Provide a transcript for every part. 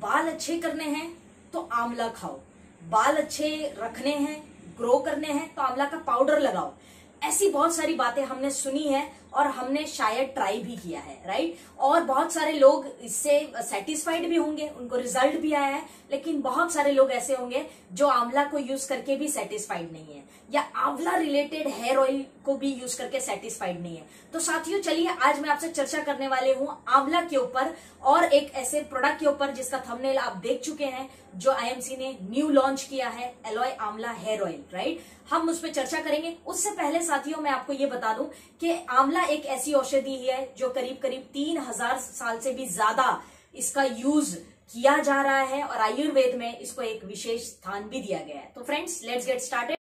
बाल अच्छे करने हैं तो आंवला खाओ, बाल अच्छे रखने हैं, ग्रो करने हैं तो आंवला का पाउडर लगाओ। ऐसी बहुत सारी बातें हमने सुनी है और हमने शायद ट्राई भी किया है, राइट। और बहुत सारे लोग इससे सेटिस्फाइड भी होंगे, उनको रिजल्ट भी आया है, लेकिन बहुत सारे लोग ऐसे होंगे जो आंवला को यूज करके भी सेटिस्फाइड नहीं है या आंवला रिलेटेड हेयर ऑयल को भी यूज करके सेटिस्फाइड नहीं है। तो साथियों चलिए आज मैं आपसे चर्चा करने वाले हूं आंवला के ऊपर और एक ऐसे प्रोडक्ट के ऊपर जिसका थंबनेल आप देख चुके हैं, जो आईएमसी ने न्यू लॉन्च किया है, एलॉय आंवला हेयर ऑयल, राइट। हम उस पर चर्चा करेंगे। उससे पहले साथियों मैं आपको ये बता दूं कि आंवला एक ऐसी औषधि है जो करीब करीब 3000 साल से भी ज्यादा इसका यूज किया जा रहा है और आयुर्वेद में इसको एक विशेष स्थान भी दिया गया है। तो friends let's get started.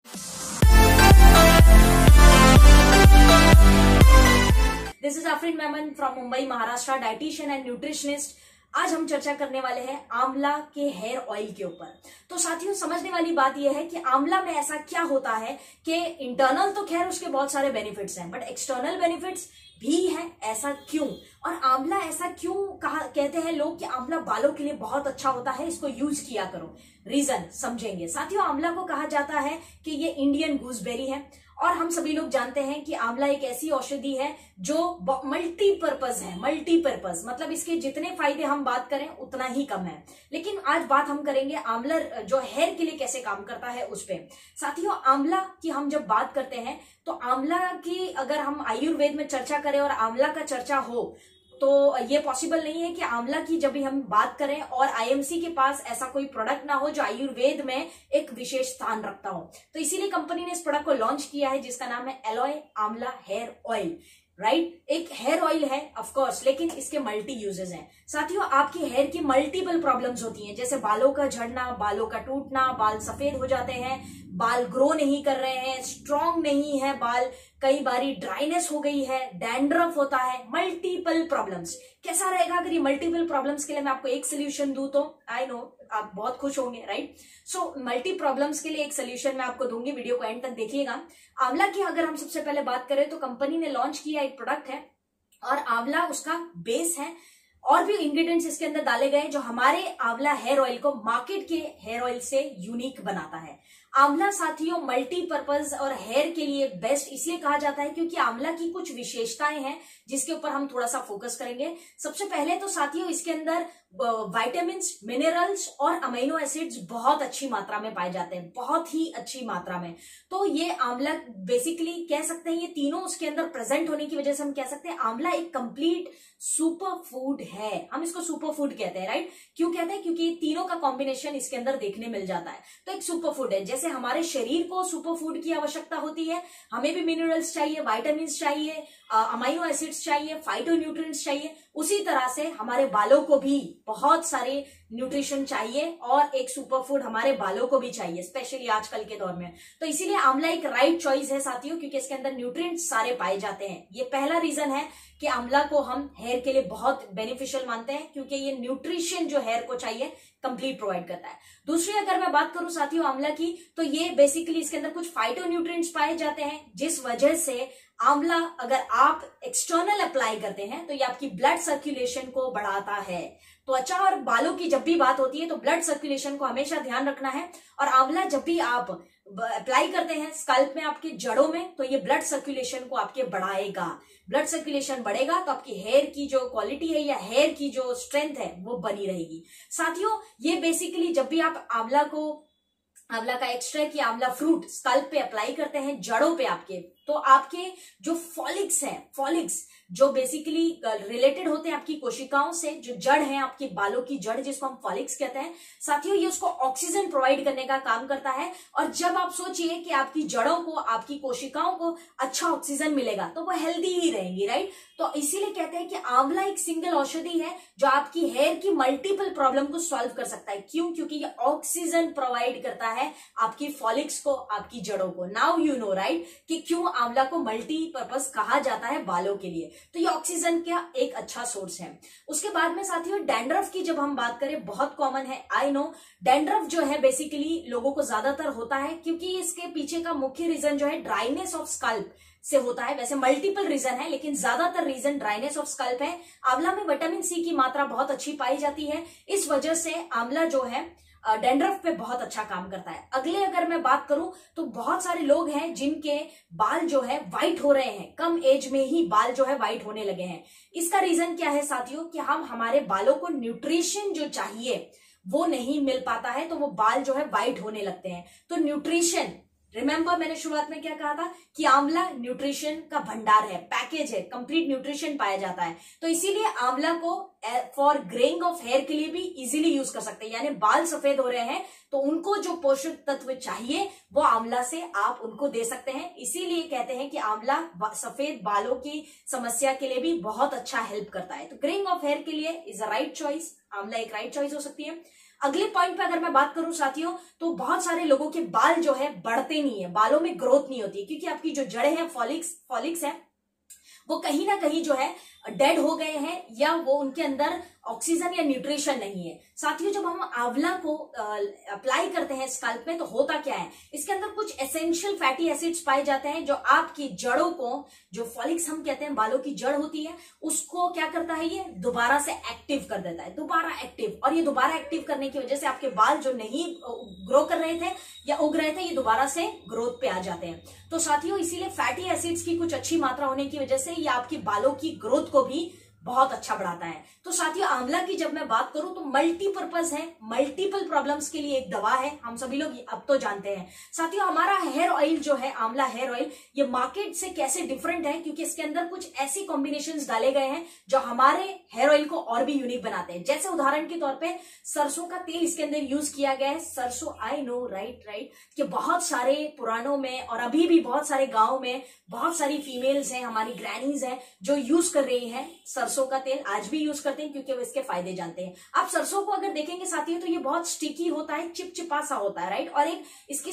This is Aafreen Memon from Mumbai Maharashtra, dietitian and nutritionist. आज हम चर्चा करने वाले हैं आंवला के हेयर ऑयल के ऊपर। तो साथियों समझने वाली बात यह है कि आंवला में ऐसा क्या होता है कि इंटरनल तो खैर उसके बहुत सारे बेनिफिट्स हैं, बट एक्सटर्नल बेनिफिट्स भी है। ऐसा क्यों और आंवला ऐसा क्यों कहते हैं लोग कि आंवला बालों के लिए बहुत अच्छा होता है, इसको यूज किया करो। रीजन समझेंगे। साथियों आंवला को कहा जाता है कि ये इंडियन गूसबेरी है और हम सभी लोग जानते हैं कि आंवला एक ऐसी औषधि है जो मल्टीपर्पज है। मल्टीपर्पज मतलब इसके जितने फायदे हम बात करें उतना ही कम है। लेकिन आज बात हम करेंगे आंवला जो हेयर के लिए कैसे काम करता है उस पे। साथियों आंवला की हम जब बात करते हैं तो आंवला की अगर हम आयुर्वेद में चर्चा करें और आंवला का चर्चा हो तो ये पॉसिबल नहीं है कि आंवला की जब भी हम बात करें और आईएमसी के पास ऐसा कोई प्रोडक्ट ना हो जो आयुर्वेद में एक विशेष स्थान रखता हो। तो इसीलिए कंपनी ने इस प्रोडक्ट को लॉन्च किया है जिसका नाम है एलॉय आंवला हेयर ऑयल, राइट। एक हेयर ऑयल है ऑफ कोर्स, लेकिन इसके मल्टी यूजेस हैं। साथियों आपकी हेयर की मल्टीपल प्रॉब्लम्स होती हैं, जैसे बालों का झड़ना, बालों का टूटना, बाल सफेद हो जाते हैं, बाल ग्रो नहीं कर रहे हैं, स्ट्रॉन्ग नहीं है बाल, कई बारी ड्राइनेस हो गई है, डैंड्रफ होता है, मल्टीपल प्रॉब्लम्स। कैसा रहेगा अगर ये मल्टीपल प्रॉब्लम्स के लिए मैं आपको एक सोल्यूशन दूं तो आई नो आप बहुत खुश होंगे, राइट। सो मल्टी प्रॉब्लम्स के लिए एक सोल्यूशन मैं आपको दूंगी, वीडियो को एंड तक देखिएगा। आंवला की अगर हम सबसे पहले बात करें तो कंपनी ने लॉन्च किया एक प्रोडक्ट है और आंवला उसका बेस है और भी इंग्रेडिएंट्स इसके अंदर डाले गए जो हमारे आंवला हेयर ऑयल को मार्केट के हेयर ऑयल से यूनिक बनाता है। आंवला साथियों मल्टीपर्पज और हेयर के लिए बेस्ट इसलिए कहा जाता है क्योंकि आंवला की कुछ विशेषताएं हैं जिसके ऊपर हम थोड़ा सा फोकस करेंगे। सबसे पहले तो साथियों इसके अंदर विटामिन्स, मिनरल्स और अमीनो एसिड्स बहुत अच्छी मात्रा में पाए जाते हैं, बहुत ही अच्छी मात्रा में। तो ये आंवला बेसिकली कह सकते हैं ये तीनों उसके अंदर प्रेजेंट होने की वजह से हम कह सकते हैं आंवला एक कंप्लीट सुपर फूड है। हम इसको सुपर फूड कहते हैं, राइट। क्यों कहते हैं? क्योंकि तीनों का कॉम्बिनेशन इसके अंदर देखने मिल जाता है। तो एक सुपर फूड है। जैसे हमारे शरीर को सुपर फूड की आवश्यकता होती है, हमें भी मिनरल्स चाहिए, विटामिन चाहिए, अमीनो एसिड्स चाहिए, फाइटोन्यूट्रिएंट्स चाहिए, उसी तरह से हमारे बालों को भी बहुत सारे न्यूट्रिशन चाहिए और एक सुपर फूड हमारे बालों को भी चाहिए, स्पेशली आजकल के दौर में। तो इसीलिए आंवला एक राइट चॉइस है साथियों, क्योंकि इसके अंदर न्यूट्रिएंट्स सारे पाए जाते हैं। ये पहला रीजन है कि आंवला को हम हेयर के लिए बहुत बेनिफिशियल मानते हैं, क्योंकि ये न्यूट्रिशन जो हेयर को चाहिए कंप्लीट प्रोवाइड करता है। दूसरी अगर मैं बात करूं साथियों आंवला की, तो ये बेसिकली इसके अंदर कुछ फाइटोन्यूट्रिएंट्स पाए जाते हैं जिस वजह से आंवला अगर आप एक्सटर्नल अप्लाई करते हैं तो ये आपकी ब्लड सर्कुलेशन को बढ़ाता है। त्वचा और बालों की जब भी बात होती है तो ब्लड सर्कुलेशन को हमेशा ध्यान रखना है। और आंवला जब भी आप अप्लाई करते हैं स्कल्प में, आपके जड़ों में, तो ये ब्लड सर्कुलेशन को आपके बढ़ाएगा। ब्लड सर्कुलेशन बढ़ेगा तो आपकी हेयर की जो क्वालिटी है या हेयर की जो स्ट्रेंथ है वो बनी रहेगी। साथियों ये बेसिकली जब भी आप आंवला का एक्सट्रैक्ट या आंवला फ्रूट स्कल्प पे अप्लाई करते हैं, जड़ों पे आपके, तो आपके जो फॉलिक्स हैं, फॉलिक्स जो बेसिकली रिलेटेड होते हैं आपकी कोशिकाओं से, जो जड़ है आपके बालों की जड़ जिसको हम फॉलिक्स कहते हैं साथियों, ये उसको ऑक्सीजन प्रोवाइड करने का काम करता है। और जब आप सोचिए कि आपकी जड़ों को, आपकी कोशिकाओं को अच्छा ऑक्सीजन मिलेगा तो वो हेल्दी ही रहेंगी, राइट। तो इसीलिए कहते हैं कि आंवला एक सिंगल औषधि है जो आपकी हेयर की मल्टीपल प्रॉब्लम को सॉल्व कर सकता है। क्यों? क्योंकि ये ऑक्सीजन प्रोवाइड करता है आपकी फॉलिक्स को, आपकी जड़ों को। नाउ यू नो, राइट, कि क्यों आंवला को मल्टीपर्पज कहा जाता है बालों के लिए। तो ये ऑक्सीजन का एक अच्छा सोर्स है। उसके बाद में साथियों डैंड्रफ की जब हम बात करें, बहुत कॉमन है, आई नो। डैंड्रफ जो है बेसिकली लोगों को ज्यादातर होता है क्योंकि इसके पीछे का मुख्य रीजन जो है ड्राइनेस ऑफ स्कल्प से होता है। वैसे मल्टीपल रीजन है लेकिन ज्यादातर रीजन ड्राइनेस ऑफ स्कल्प है। आंवला में विटामिन सी की मात्रा बहुत अच्छी पाई जाती है, इस वजह से आंवला जो है डैंड्रफ पे बहुत अच्छा काम करता है। अगले अगर मैं बात करूं तो बहुत सारे लोग हैं जिनके बाल जो है व्हाइट हो रहे हैं, कम एज में ही बाल जो है व्हाइट होने लगे हैं। इसका रीजन क्या है साथियों कि हम हमारे बालों को न्यूट्रिशन जो चाहिए वो नहीं मिल पाता है, तो वो बाल जो है व्हाइट होने लगते हैं। तो न्यूट्रिशन, रिमेंबर मैंने शुरुआत में क्या कहा था कि आंवला न्यूट्रिशन का भंडार है, पैकेज है, कंप्लीट न्यूट्रिशन पाया जाता है। तो इसीलिए आंवला को फॉर ग्रेइंग ऑफ हेयर के लिए भी इजीली यूज कर सकते हैं। यानी बाल सफेद हो रहे हैं तो उनको जो पोषक तत्व चाहिए वो आंवला से आप उनको दे सकते हैं। इसीलिए कहते हैं कि आंवला सफेद बालों की समस्या के लिए भी बहुत अच्छा हेल्प करता है। तो ग्रेइंग ऑफ हेयर के लिए इज अ राइट चॉइस, आंवला एक राइट चॉइस हो सकती है। अगले पॉइंट पे अगर मैं बात करूं साथियों तो बहुत सारे लोगों के बाल जो है बढ़ते नहीं है, बालों में ग्रोथ नहीं होती क्योंकि आपकी जो जड़ें हैं, फॉलिक्स है, वो कहीं ना कहीं जो है डेड हो गए हैं या वो उनके अंदर ऑक्सीजन या न्यूट्रिशन नहीं है। साथियों जब हम आंवला को अप्लाई करते हैं स्कल्प में तो होता क्या है, इसके अंदर कुछ एसेंशियल फैटी एसिड्स पाए जाते हैं जो आपकी जड़ों को, जो फॉलिक्स हम कहते हैं बालों की जड़ होती है, उसको क्या करता है, ये दोबारा से एक्टिव कर देता है, दोबारा एक्टिव। और ये दोबारा एक्टिव करने की वजह से आपके बाल जो नहीं ग्रो कर रहे थे या उग रहे थे ये दोबारा से ग्रोथ पे आ जाते हैं। तो साथियों इसीलिए फैटी एसिड्स की कुछ अच्छी मात्रा होने की वजह से ये आपकी बालों की ग्रोथ को भी बहुत अच्छा बढ़ाता है। तो साथियों आंवला की जब मैं बात करूं तो मल्टीपर्पज है, मल्टीपल प्रॉब्लम्स के लिए एक दवा है, हम सभी लोग अब तो जानते हैं। साथियों हमारा हेयर ऑयल जो है, आंवला हेयर ऑयल, ये मार्केट से कैसे डिफरेंट है क्योंकि इसके अंदर कुछ ऐसी कॉम्बिनेशंस डाले गए हैं जो हमारे हेयर ऑयल को और भी यूनिक बनाते हैं। जैसे उदाहरण के तौर पे सरसों का तेल इसके अंदर यूज किया गया है। सरसों, आई नो राइट कि बहुत सारे पुराणों में और अभी भी बहुत सारे गाँव में बहुत सारी फीमेल्स हैं, हमारी ग्रैनीज हैं जो यूज कर रही है सरसों का तेल, आज भी यूज करते हैं क्योंकि वो इसके फायदे जानते हैं। आप सरसों को अगर देखेंगे साथियों तो ये बहुत स्टिकी होता है, चिपचिपा सा होता है, राइट। और एक इसकी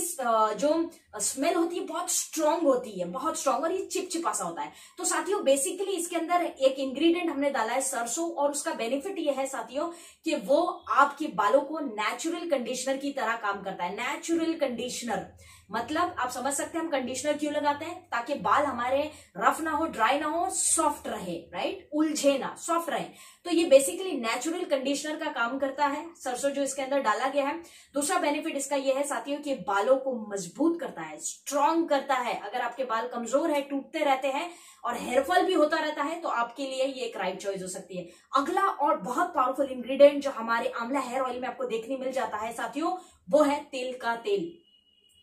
जो स्मेल होती है बहुत स्ट्रांग होती है, बहुत स्ट्रांग, और ये चिपचिपा सा होता है। तो साथियों बेसिकली इसके अंदर एक इंग्रेडिएंट हमने डाला है सरसों, और उसका बेनिफिट ये है साथियों कि वो आपके बालों को नेचुरल कंडीशनर की तरह काम करता है। नेचुरल कंडीशनर मतलब आप समझ सकते हैं हम कंडीशनर क्यों लगाते हैं, ताकि बाल हमारे रफ ना हो, ड्राई ना हो, सॉफ्ट रहे, राइट, उलझे ना, सॉफ्ट रहे। तो ये बेसिकली नेचुरल कंडीशनर का काम करता है सरसों जो इसके अंदर डाला गया है। दूसरा बेनिफिट इसका ये है साथियों कि बालों को मजबूत करता है, स्ट्रांग करता है। अगर आपके बाल कमजोर है, टूटते रहते हैं और हेयरफॉल भी होता रहता है तो आपके लिए ये एक राइट चॉइस हो सकती है। अगला और बहुत पावरफुल इंग्रेडिएंट जो हमारे आंवला हेयर ऑयल में आपको देखने मिल जाता है साथियों, वो है तिल का तेल,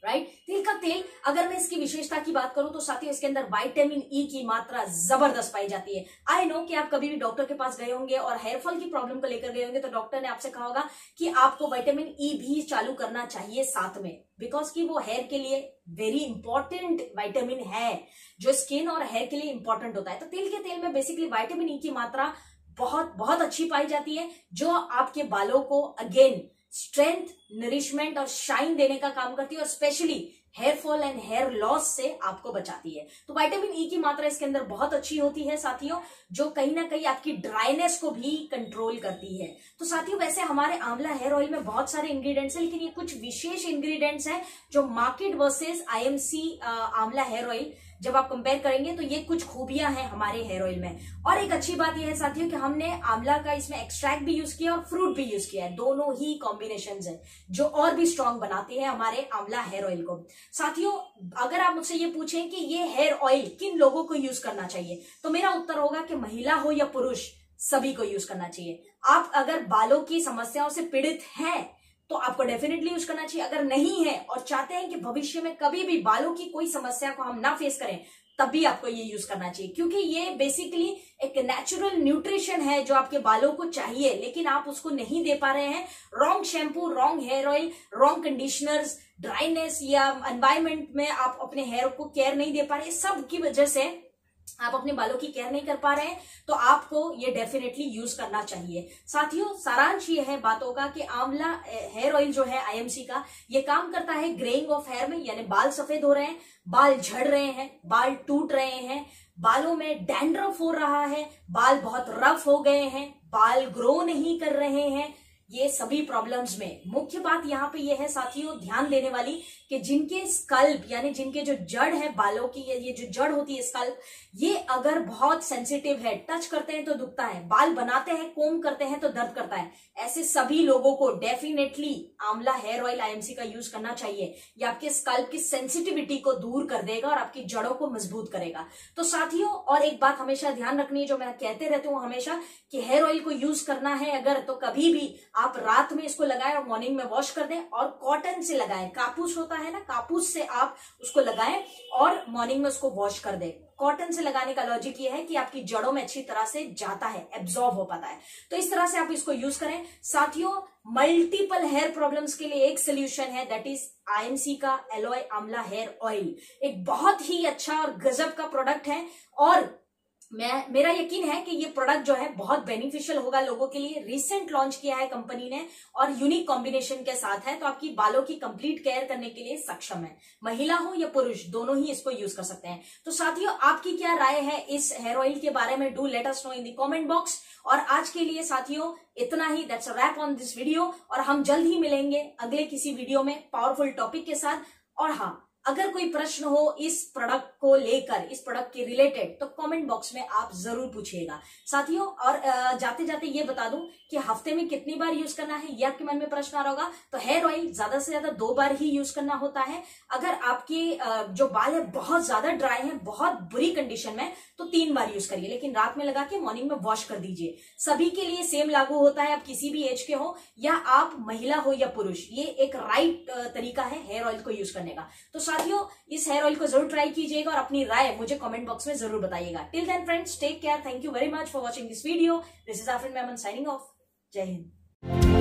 राइट। तिल का तेल, अगर मैं इसकी विशेषता की बात करूं तो साथियों इसके अंदर विटामिन ई की मात्रा जबरदस्त पाई जाती है। आई नो कि आप कभी भी डॉक्टर के पास गए होंगे और हेयरफॉल की प्रॉब्लम को लेकर गए होंगे तो डॉक्टर ने आपसे कहा होगा कि आपको विटामिन ई भी चालू करना चाहिए साथ में, बिकॉज कि वो हेयर के लिए वेरी इंपॉर्टेंट विटामिन है जो स्किन और हेयर के लिए इंपॉर्टेंट होता है। तो तिल के तेल में बेसिकली विटामिन ई की मात्रा बहुत बहुत अच्छी पाई जाती है जो आपके बालों को अगेन स्ट्रेंथ, नरिशमेंट और शाइन देने का काम करती है और specially hair fall and hair loss से आपको बचाती है। तो विटामिन ई की मात्रा इसके अंदर बहुत अच्छी होती है साथियों, जो कहीं ना कहीं आपकी ड्राइनेस को भी कंट्रोल करती है। तो साथियों वैसे हमारे आंवला हेयर ऑयल में बहुत सारे इंग्रेडिएंट्स हैं, लेकिन ये कुछ विशेष इंग्रेडिएंट्स हैं जो मार्केट वर्सेस आईएमसी आंवला हेयर ऑयल जब आप कंपेयर करेंगे तो ये कुछ खूबियां हैं हमारे हेयर ऑयल में। और एक अच्छी बात यह है साथियों कि हमने आंवला का इसमें एक्सट्रैक्ट भी यूज किया और फ्रूट भी यूज किया है, दोनों ही कॉम्बिनेशंस हैं जो और भी स्ट्रांग बनाती है हमारे आंवला हेयर ऑयल को। साथियों अगर आप मुझसे ये पूछें कि ये हेयर ऑयल किन लोगों को यूज करना चाहिए तो मेरा उत्तर होगा कि महिला हो या पुरुष सभी को यूज करना चाहिए। आप अगर बालों की समस्याओं से पीड़ित हैं तो आपको डेफिनेटली यूज करना चाहिए। अगर नहीं है और चाहते हैं कि भविष्य में कभी भी बालों की कोई समस्या को हम ना फेस करें तभी आपको ये यूज करना चाहिए, क्योंकि ये बेसिकली एक नेचुरल न्यूट्रिशन है जो आपके बालों को चाहिए लेकिन आप उसको नहीं दे पा रहे हैं। Wrong shampoo, wrong hair oil, wrong conditioners, dryness या एनवायरमेंट में आप अपने हेयर को केयर नहीं दे पा रहे, सब की वजह से आप अपने बालों की केयर नहीं कर पा रहे हैं तो आपको ये डेफिनेटली यूज करना चाहिए। साथियों, सारांश ये है बातों का कि आंवला हेयर ऑयल जो है आईएमसी का, ये काम करता है ग्रेइंग ऑफ हेयर में, यानी बाल सफेद हो रहे हैं, बाल झड़ रहे हैं, बाल टूट रहे हैं, बालों में डैंड्रफ हो रहा है, बाल बहुत रफ हो गए हैं, बाल ग्रो नहीं कर रहे हैं, ये सभी प्रॉब्लम्स में मुख्य बात यहाँ पे ये है साथियों ध्यान देने वाली कि जिनके स्कल्प यानी जिनके जो जड़ है बालों की, ये जो जड़ होती है स्कल्प, ये अगर बहुत सेंसिटिव है, टच करते हैं तो दुखता है, बाल बनाते हैं, कोम करते हैं तो दर्द करता है, ऐसे सभी लोगों को डेफिनेटली आंवला हेयर ऑयल आईएमसी का यूज करना चाहिए। ये आपके स्कल्प की सेंसिटिविटी को दूर कर देगा और आपकी जड़ों को मजबूत करेगा। तो साथियों, और एक बात हमेशा ध्यान रखनी है जो मैं कहते रहती हूँ हमेशा, कि हेयर ऑयल को यूज करना है अगर, तो कभी भी आप रात में इसको लगाएं और मॉर्निंग में वॉश कर दें, और कॉटन से लगाएं। कापूस होता है ना, कापूस से आप उसको लगाएं और मॉर्निंग में उसको वॉश कर दें। कॉटन से लगाने का लॉजिक ये है कि आपकी जड़ों में अच्छी तरह से जाता है, एब्जॉर्ब हो पाता है। तो इस तरह से आप इसको यूज करें। साथियों, मल्टीपल हेयर प्रॉब्लम्स के लिए एक सोल्यूशन है, दैट इज आईएमसी का एलोए आंवला हेयर ऑयल। एक बहुत ही अच्छा और गजब का प्रोडक्ट है और मेरा यकीन है कि ये प्रोडक्ट जो है बहुत बेनिफिशियल होगा लोगों के लिए। रिसेंट लॉन्च किया है कंपनी ने और यूनिक कॉम्बिनेशन के साथ है, तो आपकी बालों की कंप्लीट केयर करने के लिए सक्षम है। महिला हो या पुरुष, दोनों ही इसको यूज कर सकते हैं। तो साथियों, आपकी क्या राय है इस हेयर ऑयल के बारे में? Do let us know in the comment box. और आज के लिए साथियों इतना ही, that's a wrap on this video, और हम जल्द ही मिलेंगे अगले किसी वीडियो में पावरफुल टॉपिक के साथ। और हाँ, अगर कोई प्रश्न हो इस प्रोडक्ट को लेकर, इस प्रोडक्ट के रिलेटेड, तो कमेंट बॉक्स में आप जरूर पूछिएगा साथियों। और जाते जाते ये बता दूं कि हफ्ते में कितनी बार यूज करना है, ये आपके मन में प्रश्न आ रहा होगा। तो हेयर ऑयल ज्यादा से ज्यादा 2 बार ही यूज करना होता है। अगर आपके जो बाल है बहुत ज्यादा ड्राई है, बहुत बुरी कंडीशन में, तो 3 बार यूज करिए, लेकिन रात में लगा के मॉर्निंग में वॉश कर दीजिए। सभी के लिए सेम लागू होता है, आप किसी भी एज के हो या आप महिला हो या पुरुष, ये एक राइट तरीका है हेयर ऑयल को यूज करने का। तो साथियों, इस हेयर ऑयल को जरूर ट्राई कीजिएगा और अपनी राय मुझे कमेंट बॉक्स में जरूर बताइएगा। Till then friends, take care, thank you very much for watching this video. This is Aafreen Memon signing off. Jai Hind.